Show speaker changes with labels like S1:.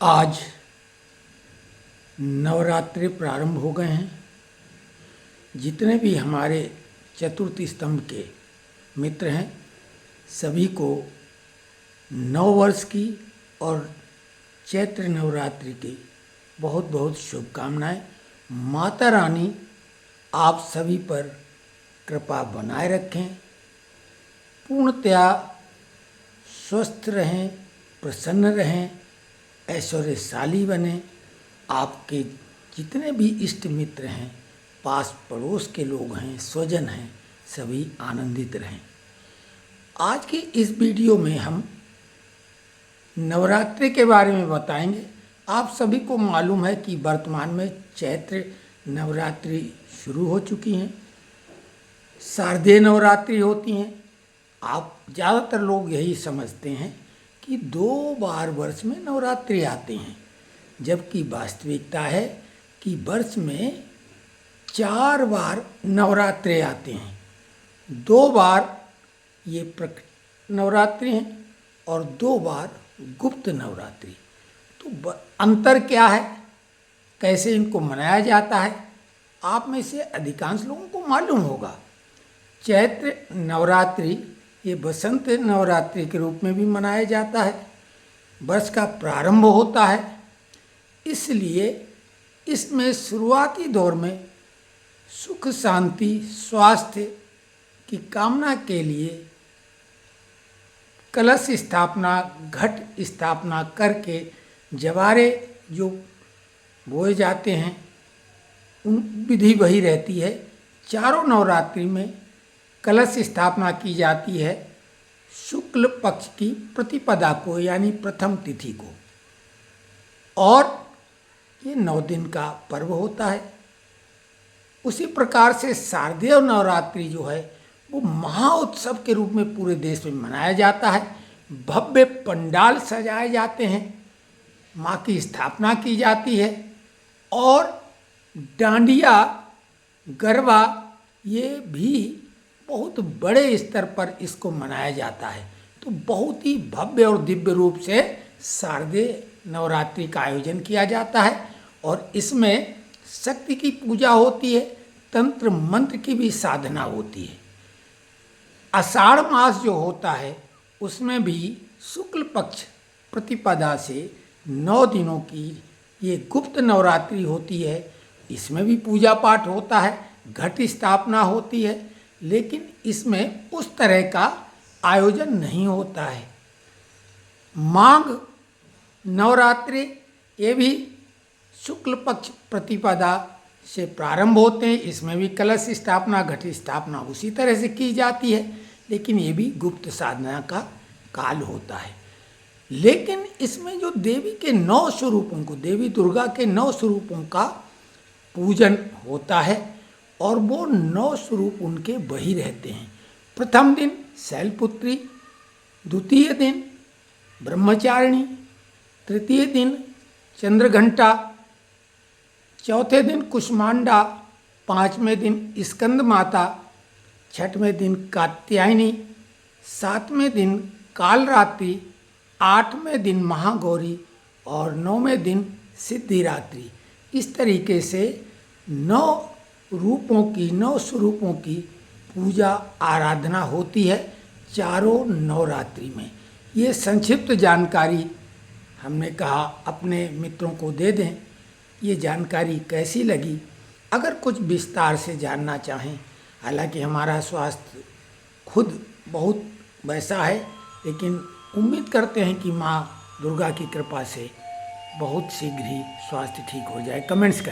S1: आज नवरात्रि प्रारंभ हो गए हैं। जितने भी हमारे चतुर्थ स्तंभ के मित्र हैं सभी को नव वर्ष की और चैत्र नवरात्रि की बहुत बहुत शुभकामनाएं। माता रानी आप सभी पर कृपा बनाए रखें, पूर्णतया स्वस्थ रहें, प्रसन्न रहें, ऐश्वर्यशाली बने। आपके जितने भी इष्ट मित्र हैं, पास पड़ोस के लोग हैं, स्वजन हैं, सभी आनंदित रहें। आज की इस वीडियो में हम नवरात्रि के बारे में बताएंगे। आप सभी को मालूम है कि वर्तमान में चैत्र नवरात्रि शुरू हो चुकी हैं, शारदीय नवरात्रि होती हैं। आप ज़्यादातर लोग यही समझते हैं कि 2 बार वर्ष में नवरात्रि आते हैं, जबकि वास्तविकता है कि वर्ष में 4 बार नवरात्रि आते हैं। 2 बार ये प्रकट नवरात्रि हैं और 2 बार गुप्त नवरात्रि। तो अंतर क्या है, कैसे इनको मनाया जाता है, आप में से अधिकांश लोगों को मालूम होगा। चैत्र नवरात्रि ये बसंत नवरात्रि के रूप में भी मनाया जाता है। वर्ष का प्रारंभ होता है, इसलिए इसमें शुरुआती दौर में सुख शांति स्वास्थ्य की कामना के लिए कलश स्थापना, घट स्थापना करके जवारे जो बोए जाते हैं उन विधि वही रहती है। चारों नवरात्रि में कलश स्थापना की जाती है शुक्ल पक्ष की प्रतिपदा को, यानी प्रथम तिथि को, और ये 9 दिन का पर्व होता है। उसी प्रकार से शारदीय नवरात्रि जो है वो महाउत्सव के रूप में पूरे देश में मनाया जाता है। भव्य पंडाल सजाए जाते हैं, माँ की स्थापना की जाती है और डांडिया गरबा ये भी बहुत बड़े स्तर पर इसको मनाया जाता है। तो बहुत ही भव्य और दिव्य रूप से शारदीय नवरात्रि का आयोजन किया जाता है और इसमें शक्ति की पूजा होती है, तंत्र मंत्र की भी साधना होती है। आषाढ़ मास जो होता है उसमें भी शुक्ल पक्ष प्रतिपदा से 9 दिनों की ये गुप्त नवरात्रि होती है। इसमें भी पूजा पाठ होता है, घट स्थापना होती है, लेकिन इसमें उस तरह का आयोजन नहीं होता है। माघ नवरात्रि ये भी शुक्ल पक्ष प्रतिपदा से प्रारंभ होते हैं। इसमें भी कलश स्थापना, घट स्थापना उसी तरह से की जाती है, लेकिन ये भी गुप्त साधना का काल होता है। लेकिन इसमें जो देवी के 9 स्वरूपों को, देवी दुर्गा के 9 स्वरूपों का पूजन होता है और वो 9 स्वरूप उनके वही रहते हैं। प्रथम दिन शैलपुत्री, द्वितीय दिन ब्रह्मचारिणी, तृतीय दिन चंद्रघंटा, चौथे दिन कुष्मांडा, 5वें दिन स्कंद माता, 6वें दिन कात्यायनी, 7वें दिन कालरात्रि, 8वें दिन महागौरी और 9वें दिन सिद्धिरात्रि। इस तरीके से 9 रूपों की, 9 स्वरूपों की पूजा आराधना होती है चारों नवरात्रि में। ये संक्षिप्त जानकारी हमने कहा अपने मित्रों को दे दें। ये जानकारी कैसी लगी, अगर कुछ विस्तार से जानना चाहें, हालांकि हमारा स्वास्थ्य खुद बहुत वैसा है, लेकिन उम्मीद करते हैं कि माँ दुर्गा की कृपा से बहुत शीघ्र ही स्वास्थ्य ठीक हो जाए। कमेंट्स करें।